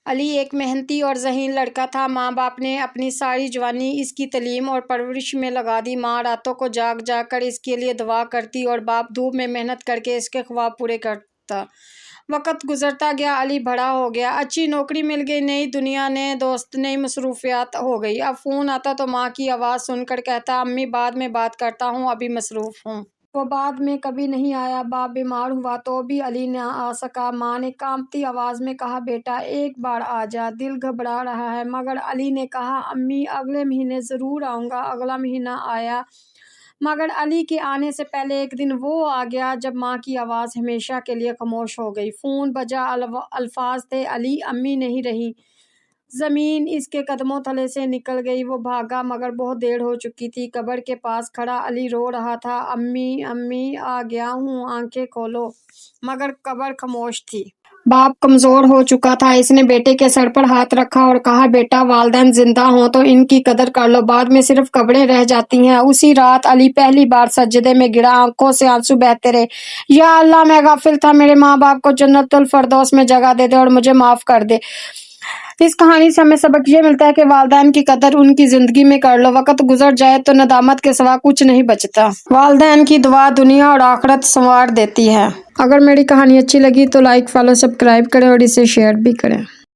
علی ایک محنتی اور ذہین لڑکا تھا۔ ماں باپ نے اپنی ساری جوانی اس کی تعلیم اور پرورش میں لگا دی۔ ماں راتوں کو جاگ جاگ کر اس کے لیے دعا کرتی اور باپ دھوپ میں محنت کر کے اس کے خواب پورے کرتا۔ وقت گزرتا گیا، علی بڑا ہو گیا، اچھی نوکری مل گئی، نئی دنیا، نئے دوست، نئی مصروفیات ہو گئی۔ اب فون آتا تو ماں کی آواز سن کر کہتا، امی بعد میں بات کرتا ہوں، ابھی مصروف ہوں۔ وہ بعد میں کبھی نہیں آیا۔ باپ بیمار ہوا تو بھی علی نہ آ سکا۔ ماں نے کانپتی آواز میں کہا، بیٹا ایک بار آ جا، دل گھبرا رہا ہے۔ مگر علی نے کہا، امی اگلے مہینے ضرور آؤں گا۔ اگلا مہینہ آیا مگر علی کے آنے سے پہلے ایک دن وہ آ گیا جب ماں کی آواز ہمیشہ کے لیے خاموش ہو گئی۔ فون بجا، الفاظ تھے، علی امی نہیں رہی۔ زمین اس کے قدموں تلے سے نکل گئی۔ وہ بھاگا مگر بہت دیر ہو چکی تھی۔ قبر کے پاس کھڑا علی رو رہا تھا، امی امی آ گیا ہوں، آنکھیں کھولو۔ مگر قبر خاموش تھی۔ باپ کمزور ہو چکا تھا۔ اس نے بیٹے کے سر پر ہاتھ رکھا اور کہا، بیٹا والدین زندہ ہوں تو ان کی قدر کر لو، بعد میں صرف قبریں رہ جاتی ہیں۔ اسی رات علی پہلی بار سجدے میں گرا، آنکھوں سے آنسو بہتے رہے۔ یا اللہ میں غافل تھا، میرے ماں باپ کو جنت الفردوس میں جگہ دے دے اور مجھے معاف کر دے۔ اس کہانی سے ہمیں سبق یہ ملتا ہے کہ والدین کی قدر ان کی زندگی میں کر لو، وقت گزر جائے تو ندامت کے سوا کچھ نہیں بچتا۔ والدین کی دعا دنیا اور آخرت سنوار دیتی ہے۔ اگر میری کہانی اچھی لگی تو لائک، فالو، سبسکرائب کریں اور اسے شیئر بھی کریں۔